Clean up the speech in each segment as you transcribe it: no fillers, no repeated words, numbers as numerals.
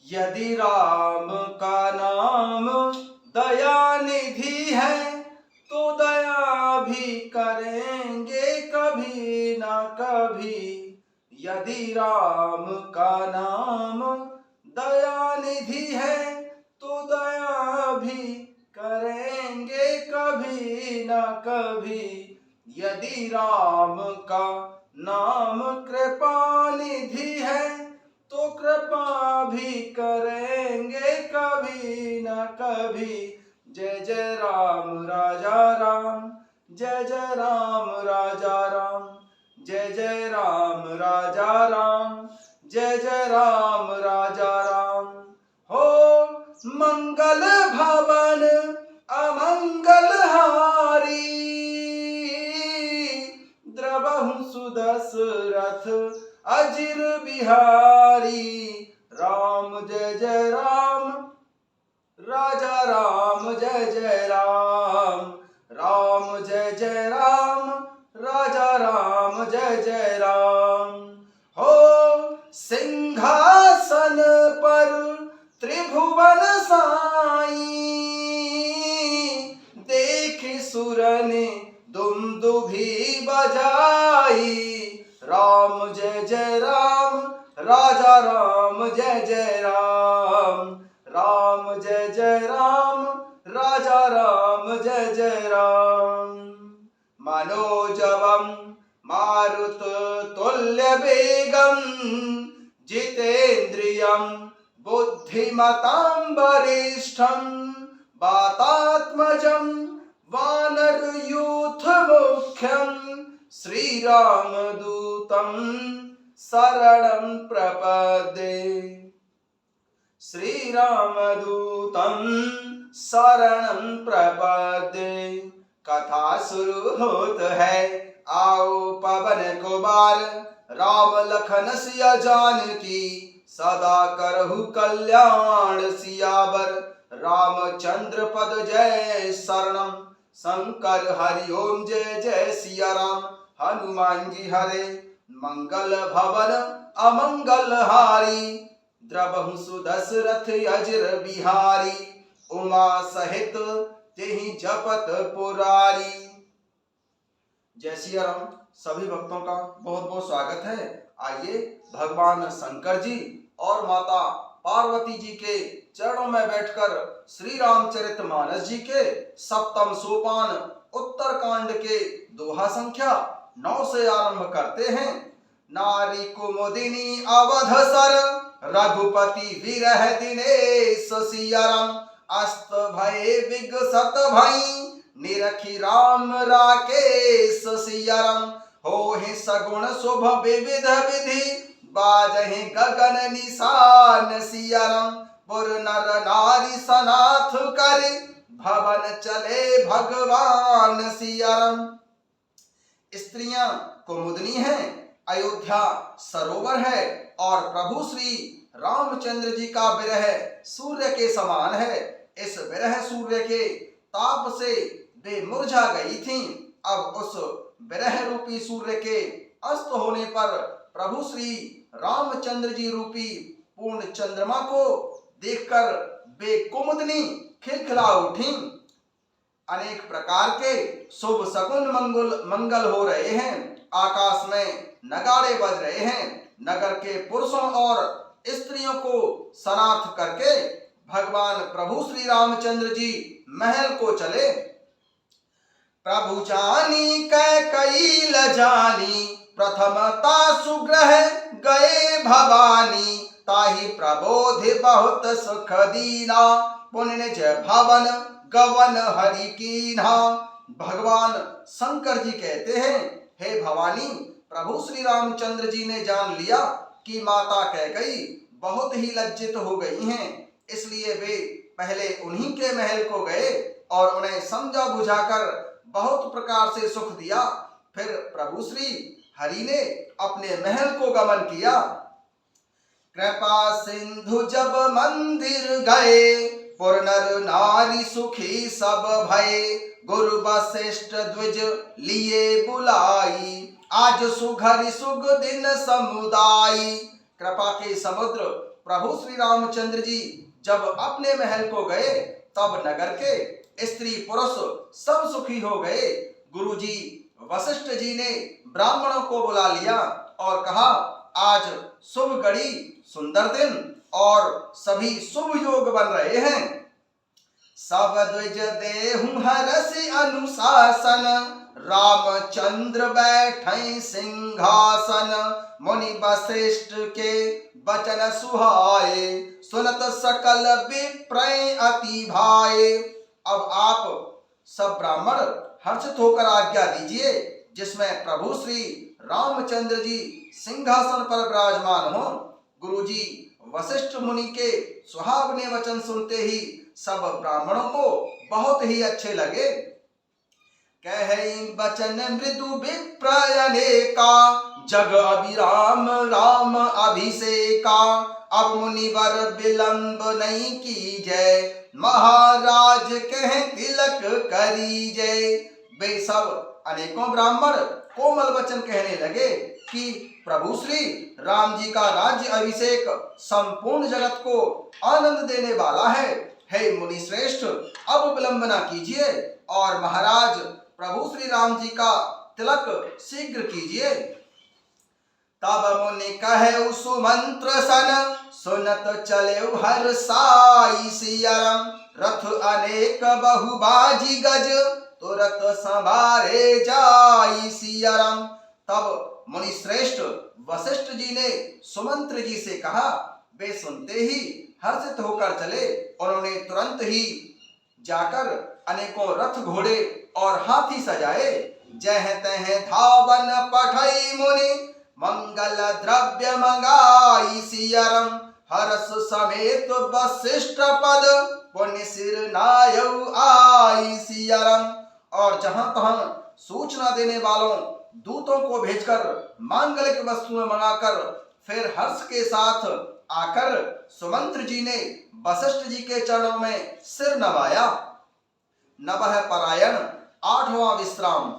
यदि राम का नाम दया निधि है तो दया भी करेंगे कभी ना कभी। यदि राम का नाम दया निधि है तो दया भी करेंगे कभी ना कभी। यदि राम का नाम कृपा निधि है तो कृपा भी करेंगे कभी न कभी। जय जय राम राजा राम, जय जय राम राजा राम, जय जय राम राजा राम, जय जय राम राजा राम। हो मंगल भवन अमंगल हारी, द्रवहु सुदशरथ अजिर बिहारी। राम जय जय राम, राजा राम जय जय राम, राम जय जय राम, राजा राम जय जय राम। हो सिंहासन पर त्रिभुवन साई, देख सुरन दुमदुभी बजाई। राम जय जय राम, राजा राम जय जय राम, राम जय जय राम, राजा राम जय जय राम। मनोजवम मारुत तुल्य वेगम, जितेन्द्रियं बुद्धिमतां वरिष्ठं, वातात्मजं वानरयूथ मुख्यं, श्रीरामदूतं शरणं प्रपद्ये। श्रीरामदूतं शरणं प्रपद्ये। कथा शुरू होत है, आओ पवन कुमार, राम लखन सिया जानकी, सदा करहु कल्याण सियावर। रामचंद्र पद जय शरणम, शंकर हरि ओम जय जय सिया राम। हनुमान जी हरे मंगल भवन अमंगल हारी, द्रवहु सुदशरथ अजिर बिहारी। उमा सहित तेहि जपत पुरारी। जय सिया राम। सभी भक्तों का बहुत बहुत स्वागत है। आइए भगवान शंकर जी और माता पार्वती जी के चरणों में बैठकर श्री रामचरितमानस जी के सप्तम सोपान उत्तर कांड के दोहा संख्या 9 से आरंभ करते हैं। नारी कुमुदिनी अवध सर, रघुपति विरह दिनेश सिया राम। अस्त भय विगसत भई, निरखी राम राकेश सिया राम। होहि सगुण शुभ विविध विधि, बाजहि गगन निशान सिया राम। पुर नर नारी सनाथ कर, भवन चले भगवान सिया राम। स्त्रियां कुमुदनी हैं, अयोध्या सरोवर है और प्रभु श्री रामचंद्र जी का विरह सूर्य के समान है। इस विरह सूर्य के ताप से वे मुरझा गई थीं। अब उस विरह रूपी सूर्य के अस्त होने पर प्रभु श्री रामचंद्र जी रूपी पूर्ण चंद्रमा को देखकर वे कुमुदनी खिलखिला उठी। अनेक प्रकार के शुभ शकुन मंगल हो रहे हैं। आकाश में नगाड़े बज रहे हैं। नगर के पुरुषों और स्त्रियों को सनाथ करके भगवान प्रभु श्री रामचंद्र जी महल को चले। प्रभु जानी कैकई जानी, प्रथमता सुग्रह गए भवानी। ताहि प्रबोधि बहुत सुख दीना, पुण्य निज भवन गवन हरि कीन्हा। भगवान शंकर जी कहते हैं, हे भवानी, प्रभु श्री रामचंद्र जी ने जान लिया कि माता कैकई बहुत ही लज्जित हो गई हैं, इसलिए वे पहले उन्हीं के महल को गए और उन्हें समझा बुझाकर बहुत प्रकार से सुख दिया। फिर प्रभु श्री हरि ने अपने महल को गमन किया। कृपा सिंधु जब मंदिर गए, पुर नर नारी सुखी सब भय। गुरु वशिष्ठ द्विज लिए बुलाई, आज सुघरि सुग दिन समुदाई। कृपा के समुद्र प्रभु श्री रामचंद्र जी जब अपने महल को गए तब नगर के स्त्री पुरुष सब सुखी हो गए। गुरुजी वशिष्ठ जी ने ब्राह्मणों को बुला लिया और कहा, आज शुभ घड़ी, सुंदर दिन और सभी शुभ योग बन रहे हैं। सब द्विज देहु हरसि अनुशासन, रामचंद्र बैठे सिंहासन। मुनि वशिष्ठ के बचन सुहाए, सुनत सकल विप्रय अति भाए। अब आप सब ब्राह्मण हर्षित होकर आज्ञा दीजिए, जिसमें प्रभु श्री रामचंद्र जी सिंहासन पर विराजमान हो। गुरुजी वशिष्ठ मुनि के सुहावने वचन सुनते ही सब ब्राह्मणों को बहुत ही अच्छे लगे। कहे बचन मृदु विप्रय अनेका, जग अभिराम राम अभिषेका। अब मुनिवर विलंब नहीं कीजय, महाराज कह तिलक करीजय। वे सब अनेकों ब्राह्मण कोमल वचन कहने लगे कि प्रभु श्री राम जी का राज्य अभिषेक संपूर्ण जगत को आनंद देने वाला है। हे मुनि श्रेष्ठ, अब विलंब न कीजिए और महाराज प्रभु श्री राम जी का तिलक शीघ्र कीजिए। तब मुनि कहे सुमंत्र सन, सुनत चले हर साई सियरम। रथ अनेक बहुबाजी गज, तुरत संभारे जाई सियरम। तब मुनि श्रेष्ठ वशिष्ठ जी ने सुमंत्र जी से कहा। वे सुनते ही हर्षित होकर चले। उन्होंने तुरंत ही जाकर अनेकों रथ घोड़े और हाथी सजाए। जह तह धावन पठई मुनि, मंगल द्रव्य मंगाई सियरम। हर्ष समेत वशिष्ठ पद, पुण्य सिर नायउ आई सियरम। और जहां तहां सूचना देने वालों दूतों को भेजकर मांगलिक वस्तुएं मंगाकर फिर हर्ष के साथ आकर सुमंत्र जी ने वशिष्ठ जी के चरणों में सिर नवाया। नवह परायण, आठवां विश्राम।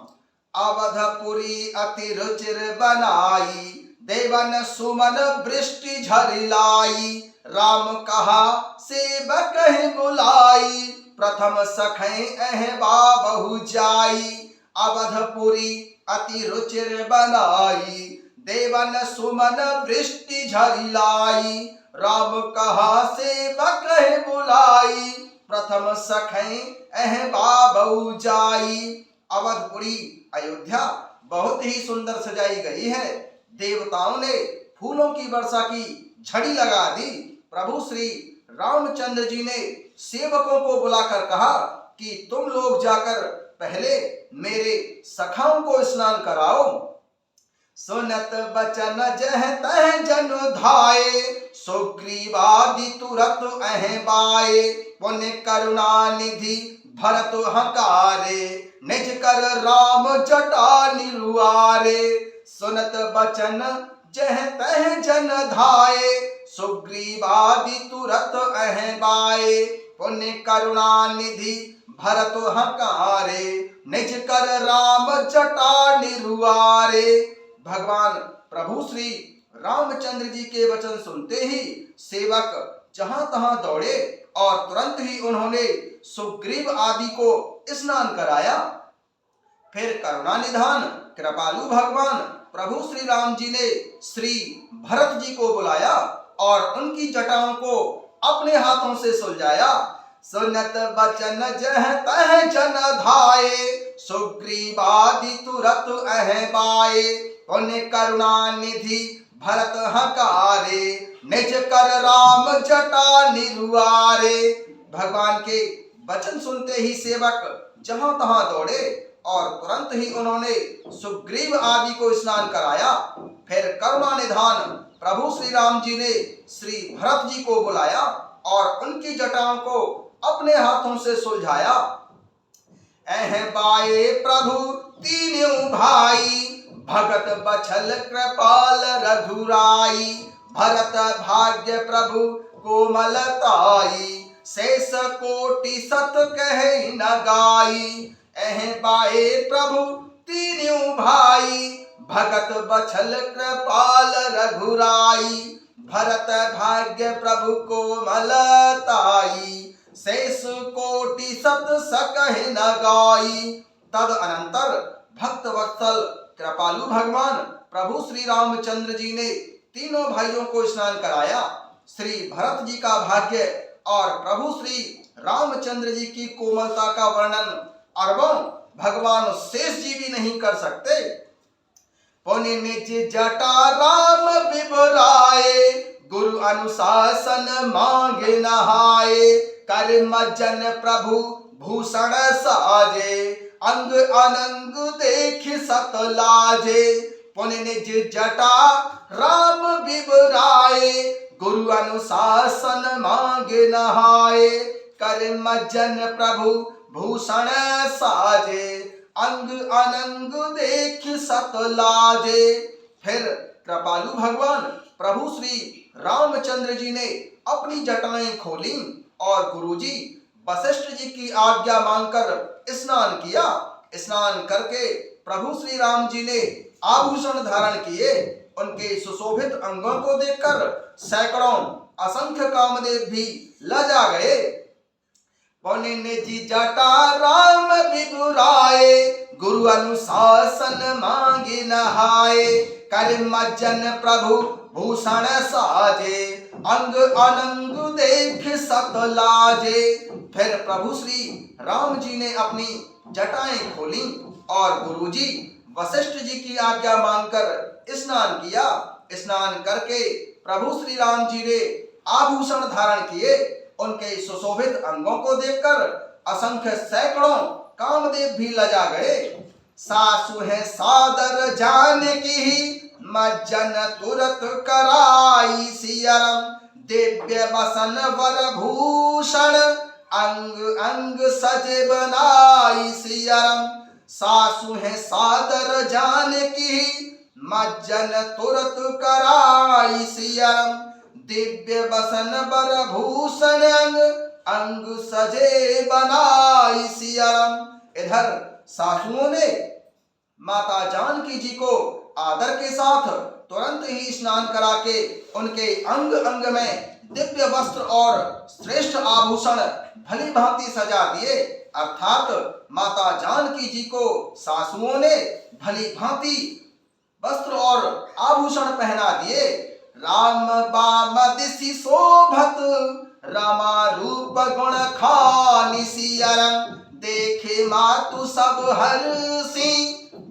अवधपुरी अति रुचिर बनाई, देवन सुमन वृष्टि झरिलाई। राम कहा सेवक बुलाई, प्रथम सखै अह बाबहु जाई। अवधपुरी अति रुचिर बनाई, देवन सुमन वृष्टि झरिलाई। राम कहा सेवक बुलाई, प्रथम सखै अह बाबहु जाई। अवधपुरी अयोध्या बहुत ही सुंदर सजाई गई है। देवताओं ने फूलों की वर्षा की झड़ी लगा दी। प्रभु श्री रामचंद्र जी ने सेवकों को बुलाकर कहा कि तुम लोग जाकर पहले मेरे सखाओं को स्नान कराओ। सुनत बचन जह तह जन धाये, सुग्रीवादि तुरत अह बाये। पुण्य करुणा निधि भरत हकारे, निज कर राम जटा निरुआरे। सुनत बचन जह तह जन धाये, सुग्रीवादि तुरत अह बाये। पुण्य करुणा निधि भरत हकारे, निज कर राम जटा निरुआरे। भगवान प्रभु श्री रामचंद्र जी के वचन सुनते ही सेवक जहां तहां दौड़े और तुरंत ही उन्होंने सुग्रीव आदि को स्नान कराया। फिर करुणा निधान कृपालु भगवान प्रभु श्री राम जी ने श्री भरत जी को बुलाया और उनकी जटाओं को अपने हाथों से सुलझाया। सुनत बचन जह तह जन धाये, सुग्रीवादि तुरत अह बाये। पुण्य करुणा निधि भरत हकारे, निज कर राम जटा निरुआरे। भगवान के वचन सुनते ही सेवक जहां तहां दौड़े और तुरंत ही उन्होंने सुग्रीव आदि को स्नान कराया। फिर करुणा निधान प्रभु श्री राम जी ने श्री भरत जी को बुलाया और उनकी जटाओं को अपने हाथों से सुलझाया। अह बाये प्रभु तीनों भाई, भगत बछल कृपाल रघुराई। भरत भाग्य प्रभु कोमलताई, शेष कोटि सत कहे न गाई। अह बाये प्रभु तीनों भाई, भगत बछल कृपाल रघुराई। भरत भाग्य प्रभु को मलताई, शेष कोटि सत सकहि न गाई। तद अनंतर भक्त वत्सल कृपालु भगवान प्रभु श्री रामचंद्र जी ने तीनों भाइयों को स्नान कराया। श्री भरत जी का भाग्य और प्रभु श्री रामचंद्र जी की कोमलता का वर्णन अरबों भगवान शेष जी भी नहीं कर सकते। पुनि निज जटा राम बिबराए, गुरु अनुशासन मांगे नहाए। कर मज्जन प्रभु भूषण साजे, अंग अनंग देख सत लाजे। पुनि निज जटा राम बिबराए, गुरु अनुशासन मांगे नहाए। कर मज्जन प्रभु भूषण साजे, अंग अनंग देख सत लाजे। फिर कृपालु भगवान प्रभु श्री रामचंद्र जी ने अपनी जटाएं खोली और गुरुजी वशिष्ठ जी की आज्ञा मांगकर स्नान किया। स्नान करके प्रभु श्री राम जी ने आभूषण धारण किए। उनके सुशोभित अंगों को देखकर सैकड़ों असंख्य कामदेव भी लजा गए। पुनि निज जटा राम बिबुराए, गुरु अनुशासन मांगे नहाए। कर मज्जन प्रभु भूषण साजे, अंग अनंग देख सत लाजे। फिर प्रभु श्री राम जी ने अपनी जटाएं खोली और गुरुजी वशिष्ठ जी की आज्ञा मांगकर स्नान किया। स्नान करके प्रभु श्री राम जी ने आभूषण धारण किए। उनके सुशोभित अंगों को देखकर असंख्य सैकड़ों कामदेव भी लजा गए। सासु है सादर जानकी, मज्जन तुरत कराई सियरम। दिव्य बसन वर भूषण, अंग अंग सजे बनाई सियरम। सासु है सादर जानकी, मज्जन तुरत कराई सियरम। दिव्य बसन बर भूषण, अंग अंग सजे बनाई सियरम। इधर सासुओं ने माता जानकी जी को आदर के साथ तुरंत ही स्नान करा के उनके अंग अंग में दिव्य वस्त्र और श्रेष्ठ आभूषण भली भांति सजा दिए। अर्थात माता जानकी जी को सासुओं ने भली भांति वस्त्र और आभूषण पहना दिए। राम बाम दिसि शोभत, रमा रूप गुण खानि सियरम। देखे मातु सब हर्षि,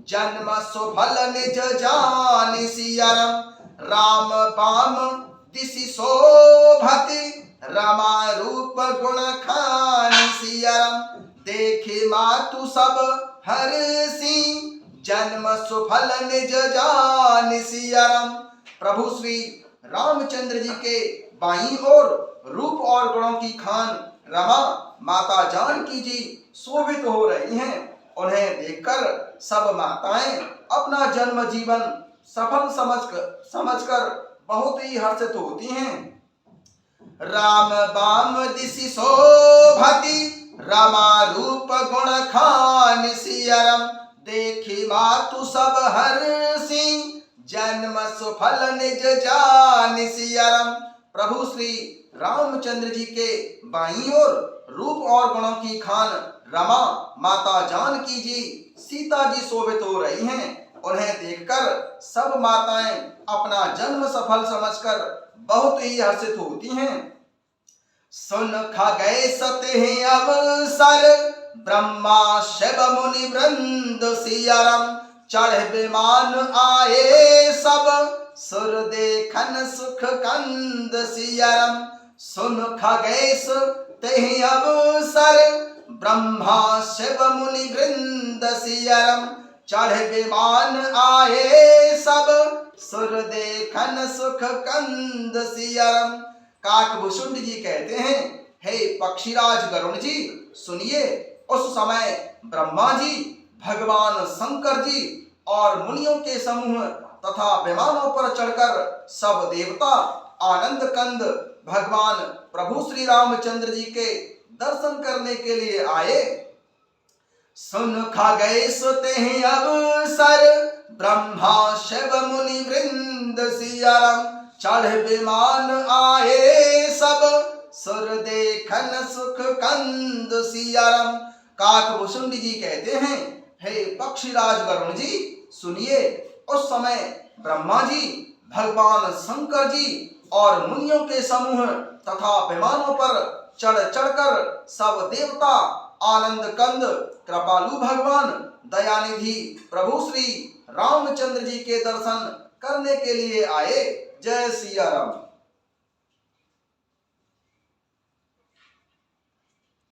जन्म सुफल निज जानि सियरम। राम बाम दिसि शोभति, रमा रूप गुण खानि सियरम। देखे मातु सब हर्षि, जन्म सुफल निज जानि सियरम। प्रभु श्री रामचंद्र जी के बाईं ओर रूप और गुणों की खान रमा माता जानकी जी शोभित हो रही हैं। उन्हें देखकर सब माताएं अपना जन्म जीवन सफल समझकर बहुत ही हर्षित होती हैं। राम बाम दिसि शोभति, रमा रूप गुण खानि सियरम। देखी मातु सब हर्षि, जन्म सुफल निज जानि सियरम। प्रभु श्री रामचंद्र जी के बाईं ओर रूप और गुणों की खान रमा माता जानकी जी सीता जी शोभित हो रही हैं। उन्हें देखकर सब माताएं अपना जन्म सफल समझकर बहुत ही हर्षित होती हैं। सुन खगेश तेहि अवसर, ब्रह्मा शिव मुनि वृंद सियरम। चढ़ विमान आए सब, सुर देखन सुख कंद सियरम। सुन खगेश तेहि अवसर, ब्रह्मा शिव मुनि वृंद सियरम। चढ़ विमान आए सब, सुर देखन सुख कंद सियरम। काकभूषुंड जी कहते हैं, हे पक्षीराज गरुण जी सुनिए। उस समय ब्रह्मा जी, भगवान शंकर जी और मुनियों के समूह तथा विमानों पर चढ़कर सब देवता आनंद कंद भगवान प्रभु श्री रामचंद्र जी के दर्शन करने के लिए आए। सुन खगेश तेहि अवसर, ब्रह्मा शिव मुनि वृंद सियरम। चढ़ विमान आए सब, सुर देखन सुख कंद सियाराम। काकभूषुंडी जी कहते हैं, हे पक्षीराज गरुण जी सुनिए, उस समय ब्रह्मा जी, भगवान शंकर जी और मुनियों के समूह तथा विमानों पर चढ़ चढ़कर सब देवता, आनंद कंद कृपालु भगवान, दयानिधि प्रभु श्री रामचंद्र जी के दर्शन करने के लिए आए। जय सिया राम।